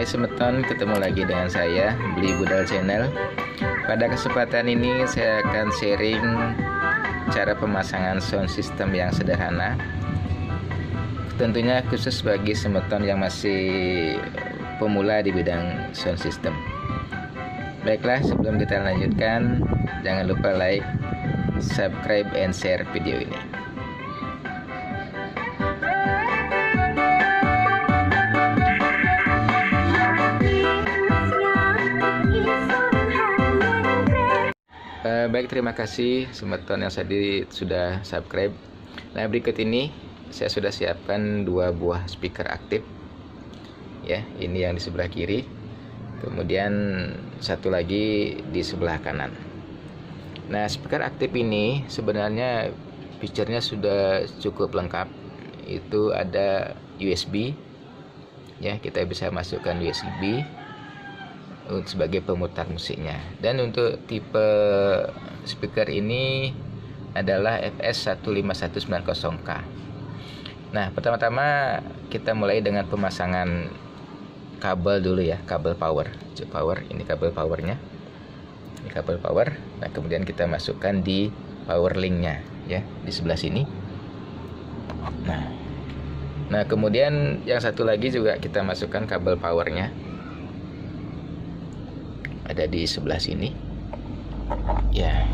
Hai semeton, ketemu lagi dengan saya Beli Budal Channel. Pada kesempatan ini saya akan sharing cara pemasangan sound system yang sederhana, tentunya khusus bagi semeton yang masih pemula di bidang sound system. Baiklah, sebelum kita lanjutkan, jangan lupa like, subscribe, and share video ini. Baik, terima kasih semeton yang tadi sudah subscribe. Nah, berikut ini saya sudah siapkan dua buah speaker aktif. Ya, ini yang di sebelah kiri. Kemudian satu lagi di sebelah kanan. Nah, speaker aktif ini sebenarnya fiturnya sudah cukup lengkap. Itu ada USB. Ya, kita bisa masukkan USB sebagai pemutar musiknya. Dan untuk tipe speaker ini adalah FS15190K. Nah, pertama-tama kita mulai dengan pemasangan kabel dulu ya, kabel power. Ini kabel powernya. Ini kabel power. Nah, kemudian kita masukkan di power linknya ya, di sebelah sini. Nah, kemudian yang satu lagi juga kita masukkan kabel powernya. Ada di sebelah sini ya.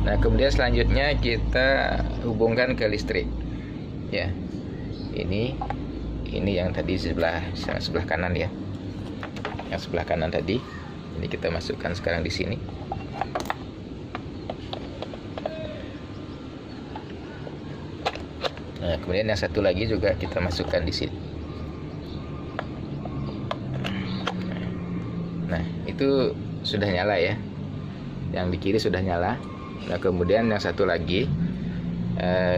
Nah, kemudian selanjutnya kita hubungkan ke listrik ya. Ini yang tadi sebelah kanan ya, yang sebelah kanan tadi. Ini kita masukkan sekarang di sini. Nah, kemudian yang satu lagi juga kita masukkan di sini. Nah, itu sudah nyala ya, yang di kiri sudah nyala. Nah, kemudian yang satu lagi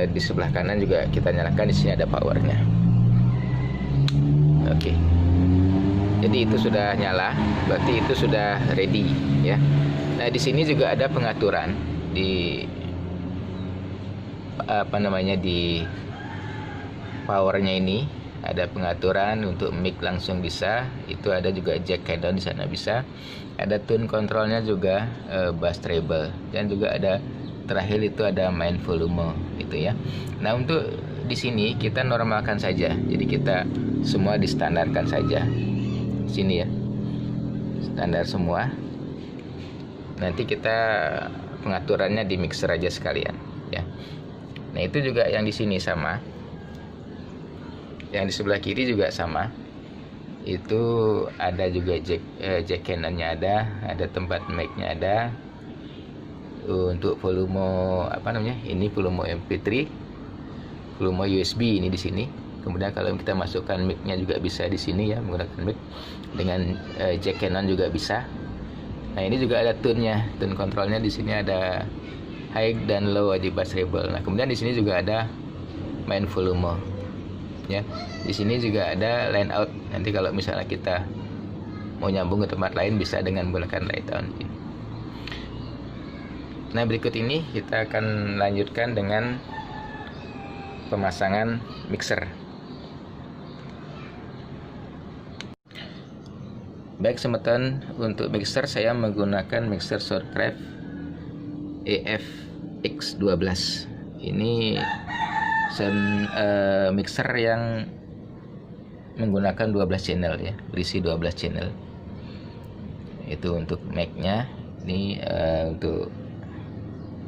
di sebelah kanan juga kita nyalakan. Di sini ada powernya. Oke, jadi itu sudah nyala, berarti itu sudah ready ya. Nah, di sini juga ada pengaturan di di powernya ini. Ada pengaturan untuk mic langsung bisa, itu ada juga jack down di sana bisa. Ada tune controlnya juga, bass treble, dan juga ada terakhir itu ada main volume itu ya. Nah, untuk di sini kita normalkan saja. Jadi kita semua distandarkan saja. Sini ya. Standar semua. Nanti kita pengaturannya di mixer aja sekalian ya. Nah, itu juga yang di sini sama. Yang di sebelah kiri juga sama. Itu ada juga jack canonnya ada tempat mic-nya ada. Untuk volume ini volume MP3, volume USB ini di sini. Kemudian kalau kita masukkan mic-nya juga bisa di sini ya, menggunakan mic dengan jack canon juga bisa. Nah, ini juga ada tune-nya, tune controlnya di sini ada high dan low di bass treble. Nah, kemudian di sini juga ada main volume. Ya, di sini juga ada line out. Nanti kalau misalnya kita mau nyambung ke tempat lain bisa dengan menggunakan line out. Nah, berikut ini kita akan lanjutkan dengan pemasangan mixer. Baik semeton, untuk mixer saya menggunakan mixer Soundcraft EFX12. Ini mixer yang menggunakan 12 channel ya, berisi 12 channel. Itu untuk mic-nya. Ini untuk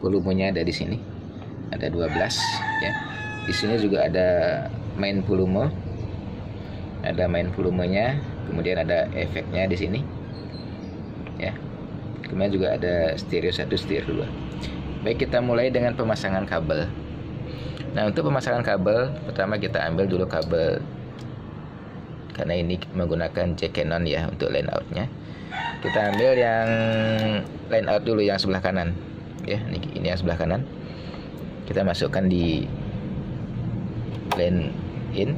volumenya ada di sini. Ada 12 ya. Di sini juga ada main volume. Ada main volumenya, kemudian ada efeknya di sini. Ya. Kemudian juga ada stereo 1, stereo 2. Baik, kita mulai dengan pemasangan kabel. Nah, untuk pemasangan kabel, pertama kita ambil dulu kabel, karena ini menggunakan jack canon ya untuk line outnya. Kita ambil yang line out dulu, yang sebelah kanan ya. Ini yang sebelah kanan. Kita masukkan di line in.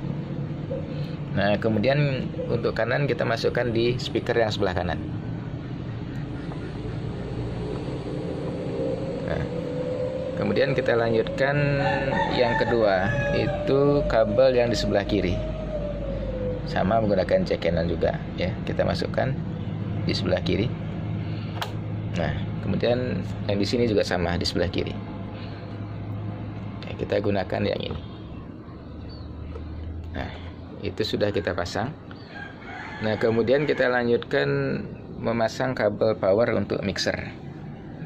Nah, kemudian untuk kanan kita masukkan di speaker yang sebelah kanan. Kemudian kita lanjutkan yang kedua, itu kabel yang di sebelah kiri. sama menggunakan jack cannon juga ya, kita masukkan di sebelah kiri. Nah kemudian yang di sini juga sama di sebelah kiri. Kita gunakan yang ini. Nah itu sudah kita pasang. Nah kemudian kita lanjutkan memasang kabel power untuk mixer.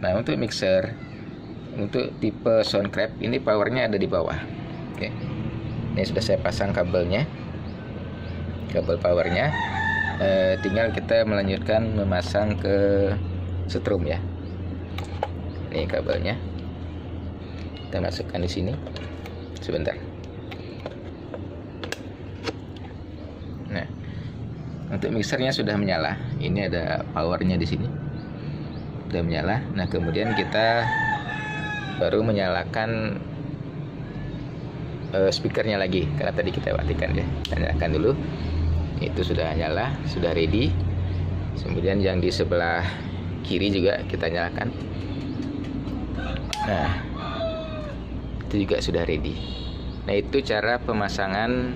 Nah untuk mixer, untuk tipe Soundcraft ini powernya ada di bawah. Oke. Ini sudah saya pasang kabelnya, kabel powernya. Tinggal kita melanjutkan memasang ke setrum ya. Ini kabelnya, kita masukkan di sini. Sebentar. Nah, untuk mixernya sudah menyala. Ini ada powernya di sini, sudah menyala. Nah, kemudian kita baru menyalakan speakernya lagi, karena tadi kita matikan ya. Kita nyalakan dulu. Itu sudah nyala, sudah ready. Kemudian yang di sebelah kiri juga kita nyalakan. Nah, itu juga sudah ready. Nah, itu cara pemasangan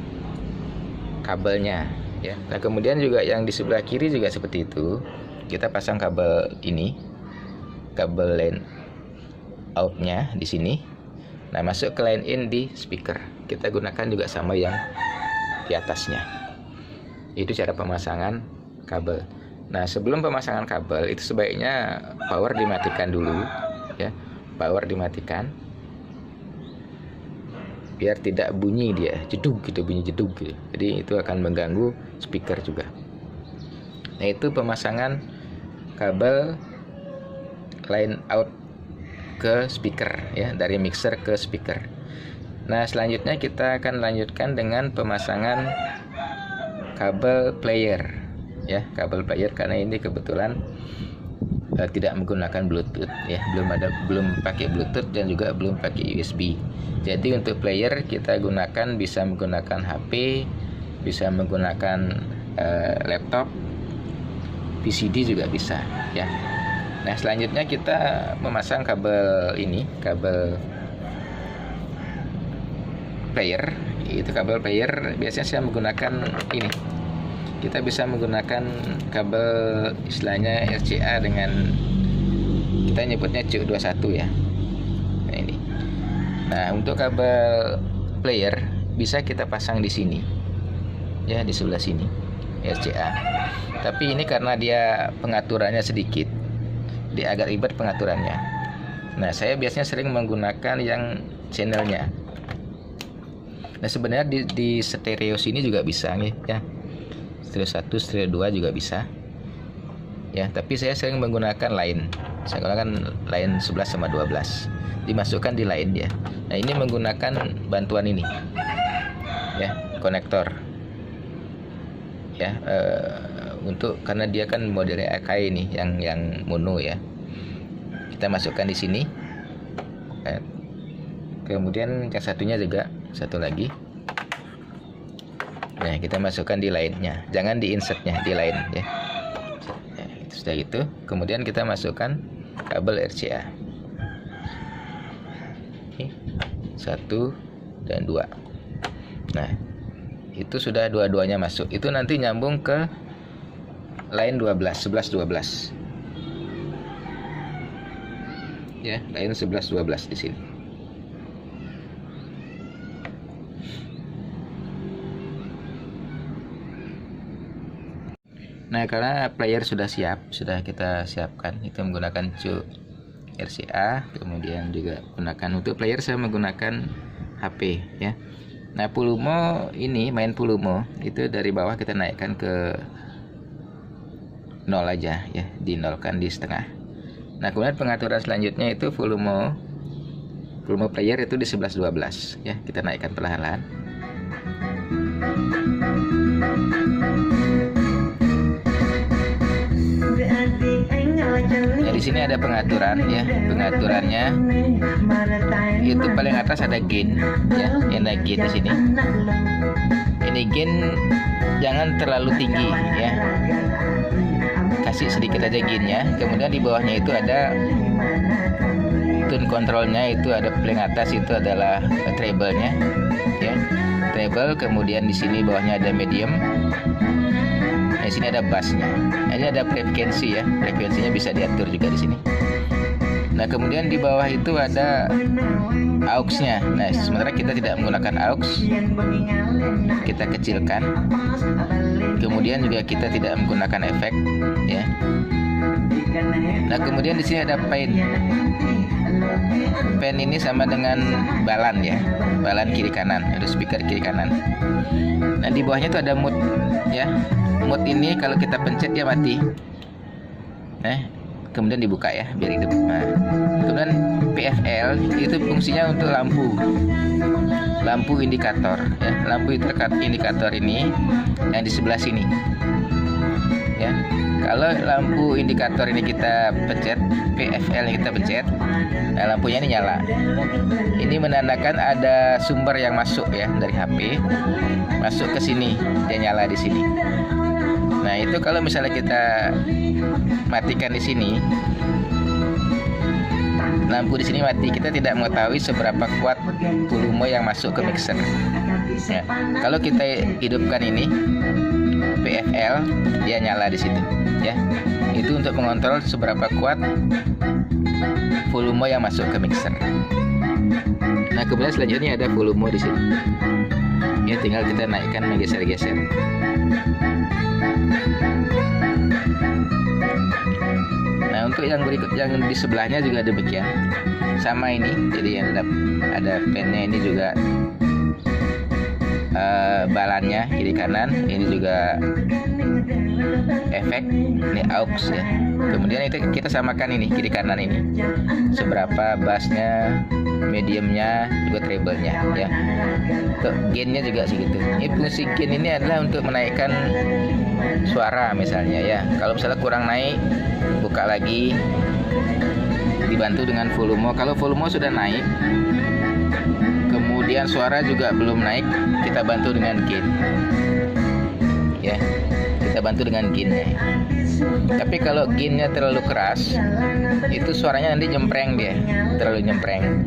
kabelnya ya. Nah, kemudian juga yang di sebelah kiri juga seperti itu. Kita pasang kabel ini, kabel line outnya di sini. Nah, masuk ke line in di speaker. Kita gunakan juga sama yang di atasnya. Itu cara pemasangan kabel. Nah, sebelum pemasangan kabel itu sebaiknya power dimatikan dulu ya. Power dimatikan biar tidak bunyi dia jedug gitu, bunyi jedug gitu. Jadi itu akan mengganggu speaker juga. Nah, itu pemasangan kabel line out ke speaker ya, dari mixer ke speaker. Nah, selanjutnya kita akan lanjutkan dengan pemasangan kabel player ya, kabel player, karena ini kebetulan tidak menggunakan Bluetooth ya, belum pakai Bluetooth dan juga belum pakai USB. Jadi untuk player kita gunakan, bisa menggunakan HP, bisa menggunakan laptop, VCD juga bisa ya. Nah, selanjutnya kita memasang kabel ini, kabel player. Itu kabel player biasanya saya menggunakan ini. Kita bisa menggunakan kabel istilahnya RCA dengan kita nyebutnya CU21 ya. Nah, ini. Nah, untuk kabel player bisa kita pasang di sini. Ya, di sebelah sini. RCA. Tapi ini karena dia pengaturannya sedikit, dia agak ribet pengaturannya. Nah, saya biasanya sering menggunakan yang channelnya. Nah, sebenarnya di stereo sini juga bisa nih ya. Stereo 1, stereo 2 juga bisa. Ya, tapi saya sering menggunakan line. Saya gunakan line 11 sama 12. Dimasukkan di line ya. Nah, ini menggunakan bantuan ini. Ya, konektor. Ya, untuk karena dia kan modelnya Akai ini yang mono ya. Kita masukkan di sini. Kemudian yang satunya juga, satu lagi. Nah, kita masukkan di line-nya, jangan di insertnya, di line ya. Nah, itu sudah gitu. Kemudian kita masukkan kabel RCA. Ini 1 dan 2. Nah, itu sudah dua-duanya masuk. Itu nanti nyambung ke line 12, 11 12. Ya, line 11 12 di sini. Nah, karena player sudah siap, sudah kita siapkan, itu menggunakan CU RCA, kemudian juga gunakan untuk player saya menggunakan HP ya. Nah, volume ini, main volume itu dari bawah kita naikkan ke 0 aja ya, dinolkan di setengah. Nah, kemudian pengaturan selanjutnya itu volume player itu di 11 12 ya, kita naikkan perlahan-lahan. Nah, di sini ada pengaturan ya, pengaturannya itu paling atas ada gain ya, yang ada gain di sini. Ini gain jangan terlalu tinggi ya, kasih sedikit aja gainnya. Kemudian di bawahnya itu ada tune controlnya, itu ada paling atas itu adalah treble-nya ya. treble, kemudian di sini bawahnya ada medium. Nah, di sini ada bassnya. Nah, ini ada frekuensi ya, frekuensinya bisa diatur juga di sini. Nah, kemudian di bawah itu ada aux-nya. Nah, sementara kita tidak menggunakan aux, kita kecilkan. Kemudian juga kita tidak menggunakan efek, ya. Nah, kemudian di sini ada pen. Pen ini sama dengan balan ya, balan kiri kanan, ada speaker kiri kanan. Nah, di bawahnya itu ada mute, ya. Mute ini kalau kita pencet dia mati. Nah, kemudian dibuka ya biar hidup. Nah, kemudian PFL itu fungsinya untuk lampu indikator ya. Lampu indikator ini yang di sebelah sini ya. Kalau lampu indikator ini kita pencet, PFL yang kita pencet, nah lampunya ini nyala. Ini menandakan ada sumber yang masuk ya dari HP masuk ke sini, dia nyala di sini. Nah, itu kalau misalnya kita matikan di sini, lampu di sini mati, kita tidak mengetahui seberapa kuat volume yang masuk ke mixer. Ya, kalau kita hidupkan ini PFL, dia nyala di situ, ya. Itu untuk mengontrol seberapa kuat volume yang masuk ke mixer. Nah, kemudian selanjutnya ada volume di sini. Ya, tinggal kita naikkan, menggeser-geser. Nah, untuk yang berikut yang di sebelahnya juga demikian, sama ini. Jadi yang ada pennya ini juga balannya kiri kanan, ini juga efek, ini aux ya. Kemudian itu kita samakan ini kiri kanan ini, seberapa bassnya, mediumnya, juga treble-nya ya. Untuk gainnya juga segitu. Ini fungsi gain ini adalah untuk menaikkan suara misalnya ya. Kalau misalnya kurang naik, buka lagi, dibantu dengan volume. Kalau volume sudah naik, kemudian suara juga belum naik, kita bantu dengan gain ya, kita bantu dengan gainnya. Tapi kalau gainnya terlalu keras, itu suaranya nanti nyempreng, dia terlalu nyempreng.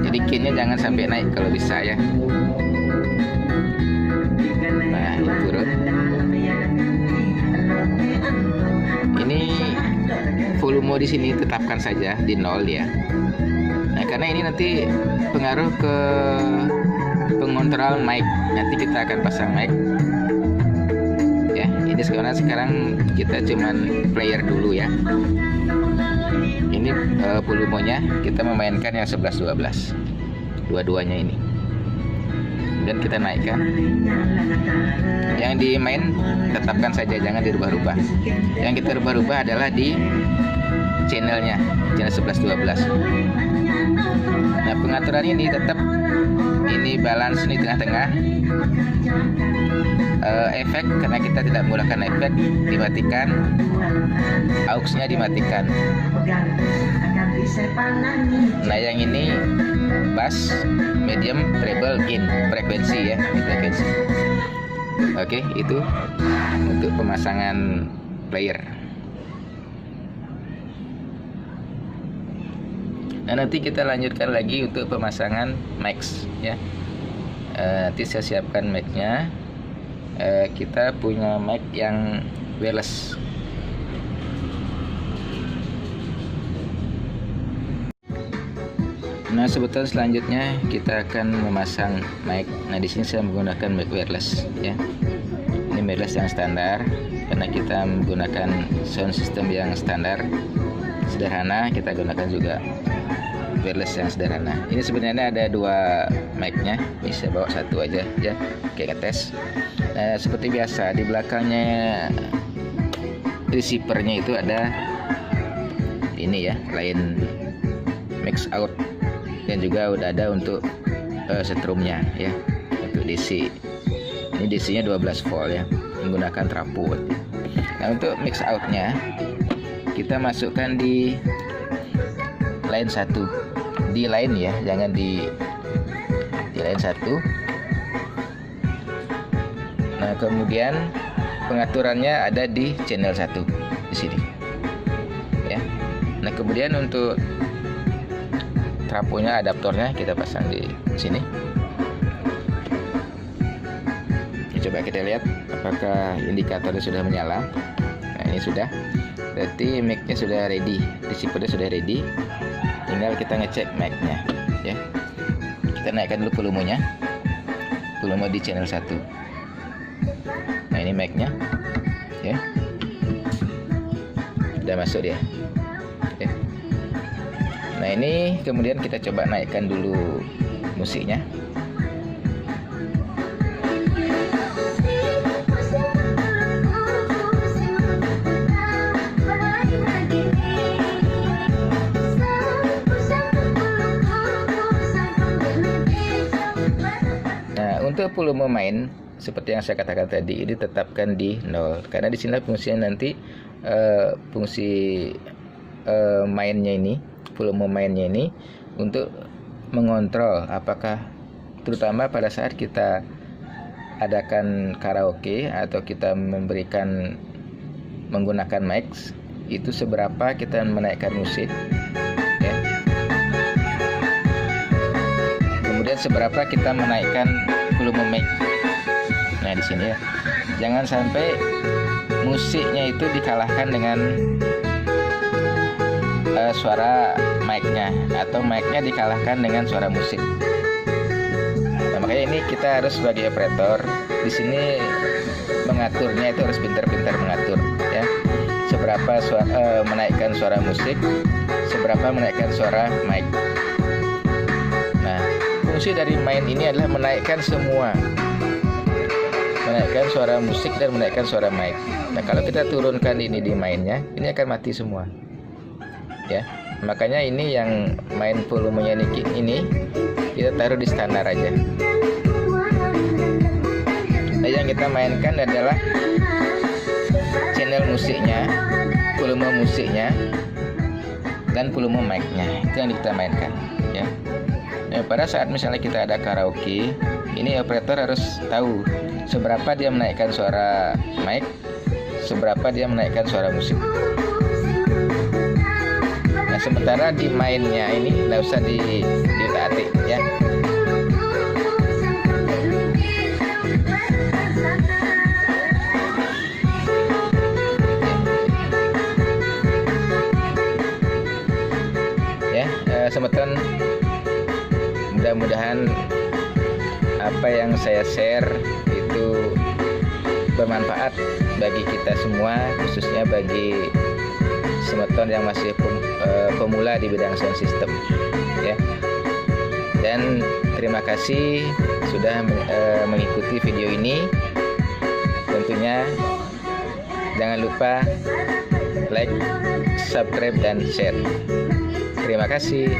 Jadi gainnya jangan sampai naik kalau bisa ya. Nah, turun. Ini volume di sini tetapkan saja di 0 ya. Nah, karena ini nanti pengaruh ke pengontrol mic. Nanti kita akan pasang mic. Ya, ini sekarang kita cuman player dulu ya. Ini volumenya kita memainkan yang 11-12. Dua-duanya ini. Dan kita naikkan. Yang dimain tetapkan saja, jangan dirubah-rubah. Yang kita rubah-rubah adalah di channelnya, channel 11-12. Nah, pengaturan ini tetap ini balance ini tengah-tengah. Efek karena kita tidak menggunakan efek dimatikan, aux-nya dimatikan. Nah, yang ini bass, medium, treble, gain, frekuensi ya, frekuensi. Oke, itu untuk pemasangan player. Nah, nanti kita lanjutkan lagi untuk pemasangan mic ya. Nanti saya siapkan mic-nya. Kita punya mic yang wireless. Nah, sebetulnya selanjutnya kita akan memasang mic. Nah, di sini saya menggunakan mic wireless ya. Ini wireless yang standar karena kita menggunakan sound system yang standar sederhana, kita gunakan juga wireless yang sederhana. Ini sebenarnya ada dua mic-nya, bisa bawa satu aja ya, kayak ngetes. Nah, seperti biasa di belakangnya receiver-nya itu ada ini ya, line mix out, dan juga udah ada untuk setrum-nya ya, untuk DC. Ini DC-nya 12 volt ya, menggunakan trafo. Nah, untuk mix out-nya kita masukkan di line 1, di line ya, jangan di line 1. Nah, kemudian pengaturannya ada di channel 1 di sini ya. Nah, kemudian untuk trafonya, adaptornya kita pasang di sini. Coba kita lihat apakah indikatornya sudah menyala. Nah, ini sudah. Berarti mic-nya sudah ready, receiver-nya sudah ready. Tinggal kita ngecek mic-nya, ya. Kita naikkan dulu volumenya. Volume di channel 1. Nah, ini mic-nya, ya. Sudah masuk dia. Ya. Nah, ini kemudian kita coba naikkan dulu musiknya. Untuk volume main seperti yang saya katakan tadi, ini ditetapkan di 0 karena di sini fungsinya nanti fungsi mainnya ini, volume mainnya ini untuk mengontrol apakah terutama pada saat kita adakan karaoke atau kita menggunakan mic, itu seberapa kita menaikkan musik, ya. Kemudian seberapa kita menaikkan volume mic. Nah, di sini ya. Jangan sampai musiknya itu dikalahkan dengan suara mic-nya atau mic-nya dikalahkan dengan suara musik. Nah, makanya ini kita harus sebagai operator di sini mengaturnya itu harus pintar-pintar mengatur, ya. Seberapa menaikkan suara musik, seberapa menaikkan suara mic. Nah, fungsi dari main ini adalah menaikkan semua, menaikkan suara musik dan menaikkan suara mic. Nah, kalau kita turunkan ini di mainnya, ini akan mati semua, ya. Makanya ini yang main volumenya ini kita taruh di standar aja. Nah, yang kita mainkan adalah channel musiknya, volume musiknya, dan volume mic-nya. Itu yang kita mainkan, ya. Nah, pada saat misalnya kita ada karaoke, ini operator harus tahu seberapa dia menaikkan suara mic, seberapa dia menaikkan suara musik. Nah, sementara di mainnya ini nggak usah diutak-atik, ya. Semeton, mudah-mudahan apa yang saya share itu bermanfaat bagi kita semua, khususnya bagi semeton yang masih pemula di bidang sound system, ya. Dan terima kasih sudah mengikuti video ini. Tentunya jangan lupa like, subscribe, dan share. Terima kasih.